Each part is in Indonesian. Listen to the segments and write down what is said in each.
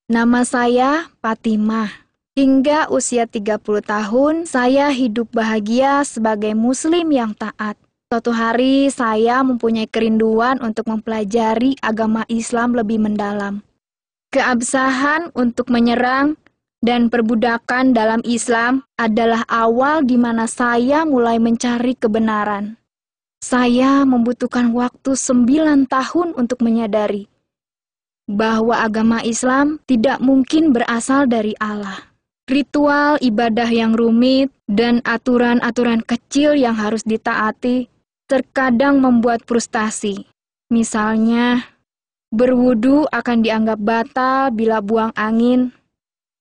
Nama saya Fatimah. Hingga usia 30 tahun, saya hidup bahagia sebagai muslim yang taat. Suatu hari, saya mempunyai kerinduan untuk mempelajari agama Islam lebih mendalam. Keabsahan untuk menyerang dan perbudakan dalam Islam adalah awal di mana saya mulai mencari kebenaran. Saya membutuhkan waktu 9 tahun untuk menyadari bahwa agama Islam tidak mungkin berasal dari Allah. Ritual ibadah yang rumit dan aturan-aturan kecil yang harus ditaati terkadang membuat frustasi. Misalnya, berwudu akan dianggap batal bila buang angin.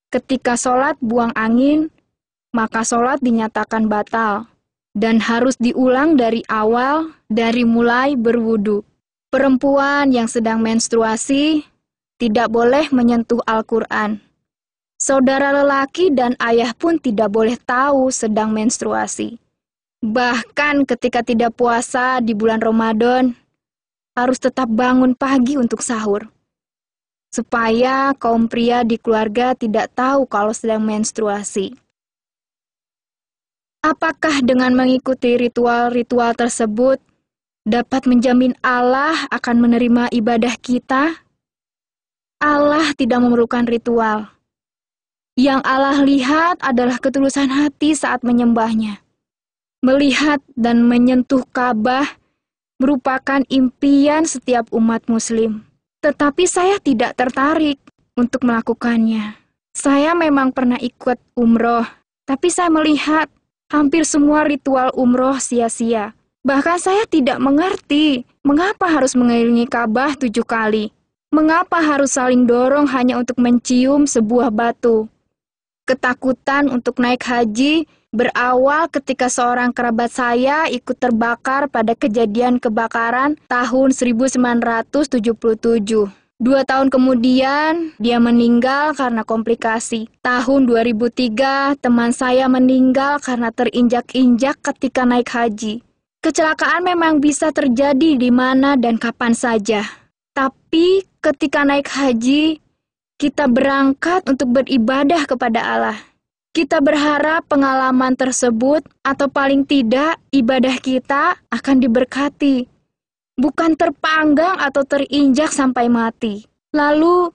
Ketika sholat buang angin, maka sholat dinyatakan batal dan harus diulang dari awal, dari mulai berwudu. Perempuan yang sedang menstruasi tidak boleh menyentuh Al-Quran. Saudara lelaki dan ayah pun tidak boleh tahu sedang menstruasi. Bahkan ketika tidak puasa di bulan Ramadan, harus tetap bangun pagi untuk sahur, supaya kaum pria di keluarga tidak tahu kalau sedang menstruasi. Apakah dengan mengikuti ritual-ritual tersebut dapat menjamin Allah akan menerima ibadah kita? Allah tidak memerlukan ritual. Yang Allah lihat adalah ketulusan hati saat menyembahnya. Melihat dan menyentuh Ka'bah merupakan impian setiap umat muslim. Tetapi saya tidak tertarik untuk melakukannya. Saya memang pernah ikut umroh, tapi saya melihat hampir semua ritual umroh sia-sia. Bahkan saya tidak mengerti mengapa harus mengelilingi Ka'bah 7 kali. Mengapa harus saling dorong hanya untuk mencium sebuah batu. Ketakutan untuk naik haji berawal ketika seorang kerabat saya ikut terbakar pada kejadian kebakaran tahun 1977. 2 tahun kemudian, dia meninggal karena komplikasi. Tahun 2003, teman saya meninggal karena terinjak-injak ketika naik haji. Kecelakaan memang bisa terjadi di mana dan kapan saja. Tapi ketika naik haji, kita berangkat untuk beribadah kepada Allah. Kita berharap pengalaman tersebut atau paling tidak ibadah kita akan diberkati. Bukan terpanggang atau terinjak sampai mati. Lalu,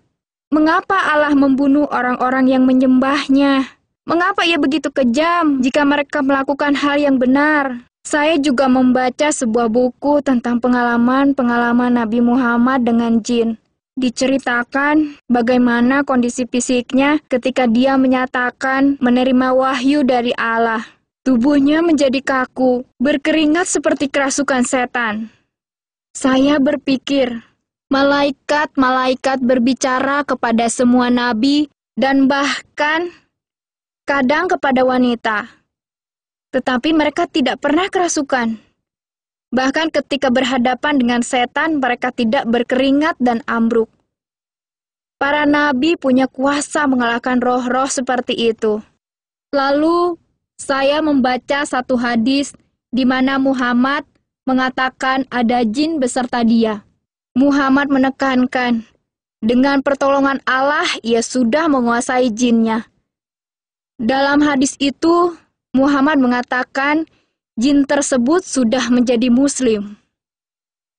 mengapa Allah membunuh orang-orang yang menyembahnya? Mengapa ia begitu kejam jika mereka melakukan hal yang benar? Saya juga membaca sebuah buku tentang pengalaman-pengalaman Nabi Muhammad dengan jin. Diceritakan bagaimana kondisi fisiknya ketika dia menyatakan menerima wahyu dari Allah. Tubuhnya menjadi kaku, berkeringat seperti kerasukan setan. Saya berpikir, malaikat-malaikat berbicara kepada semua nabi dan bahkan kadang kepada wanita. Tetapi mereka tidak pernah kerasukan. Bahkan ketika berhadapan dengan setan, mereka tidak berkeringat dan ambruk. Para nabi punya kuasa mengalahkan roh-roh seperti itu. Lalu, saya membaca satu hadis di mana Muhammad mengatakan ada jin beserta dia. Muhammad menekankan, dengan pertolongan Allah, ia sudah menguasai jinnya. Dalam hadis itu, Muhammad mengatakan, jin tersebut sudah menjadi muslim.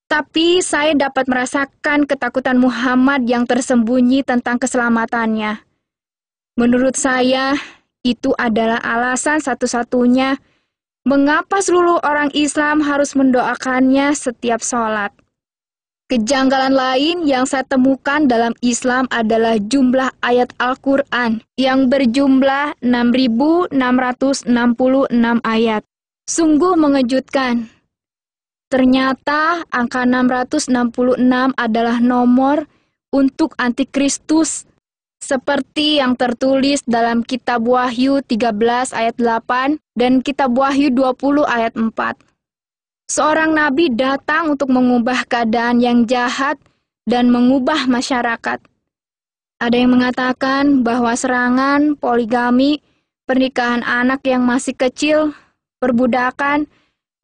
Tapi saya dapat merasakan ketakutan Muhammad yang tersembunyi tentang keselamatannya. Menurut saya, itu adalah alasan satu-satunya mengapa seluruh orang Islam harus mendoakannya setiap sholat. Kejanggalan lain yang saya temukan dalam Islam adalah jumlah ayat Al-Quran yang berjumlah 6.666 ayat. Sungguh mengejutkan. Ternyata angka 666 adalah nomor untuk antikristus, seperti yang tertulis dalam kitab Wahyu 13 ayat 8 dan kitab Wahyu 20 ayat 4. Seorang nabi datang untuk mengubah keadaan yang jahat dan mengubah masyarakat. Ada yang mengatakan bahwa serangan, poligami, pernikahan anak yang masih kecil, perbudakan,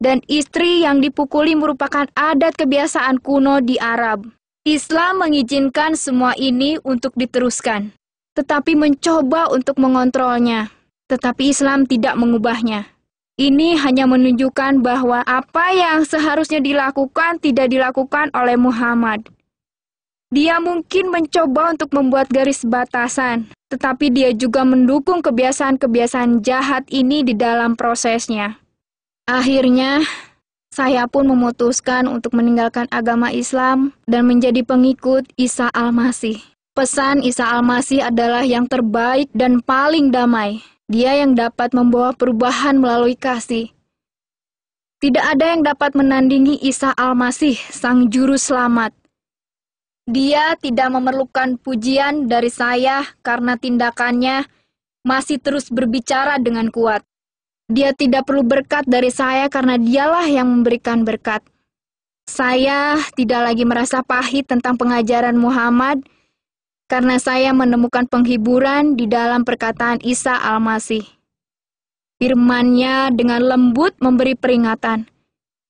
dan istri yang dipukuli merupakan adat kebiasaan kuno di Arab. Islam mengizinkan semua ini untuk diteruskan, tetapi mencoba untuk mengontrolnya. Tetapi Islam tidak mengubahnya. Ini hanya menunjukkan bahwa apa yang seharusnya dilakukan tidak dilakukan oleh Muhammad. Dia mungkin mencoba untuk membuat garis batasan, tetapi dia juga mendukung kebiasaan-kebiasaan jahat ini di dalam prosesnya. Akhirnya, saya pun memutuskan untuk meninggalkan agama Islam dan menjadi pengikut Isa Al-Masih. Pesan Isa Al-Masih adalah yang terbaik dan paling damai. Dia yang dapat membawa perubahan melalui kasih. Tidak ada yang dapat menandingi Isa Al-Masih, Sang Juru Selamat. Dia tidak memerlukan pujian dari saya karena tindakannya masih terus berbicara dengan kuat. Dia tidak perlu berkat dari saya karena dialah yang memberikan berkat. Saya tidak lagi merasa pahit tentang pengajaran Muhammad karena saya menemukan penghiburan di dalam perkataan Isa Al-Masih. Firman-Nya dengan lembut memberi peringatan.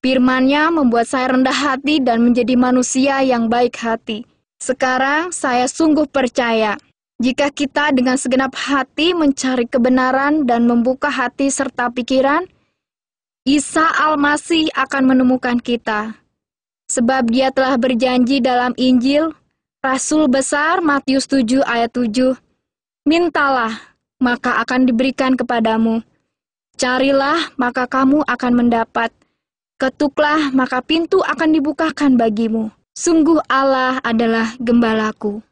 Firman-Nya membuat saya rendah hati dan menjadi manusia yang baik hati. Sekarang saya sungguh percaya, jika kita dengan segenap hati mencari kebenaran dan membuka hati serta pikiran, Isa Al-Masih akan menemukan kita. Sebab Dia telah berjanji dalam Injil, Rasul besar Matius 7 ayat 7, "Mintalah, maka akan diberikan kepadamu. Carilah, maka kamu akan mendapat. Ketuklah, maka pintu akan dibukakan bagimu. Sungguh Allah adalah gembalaku."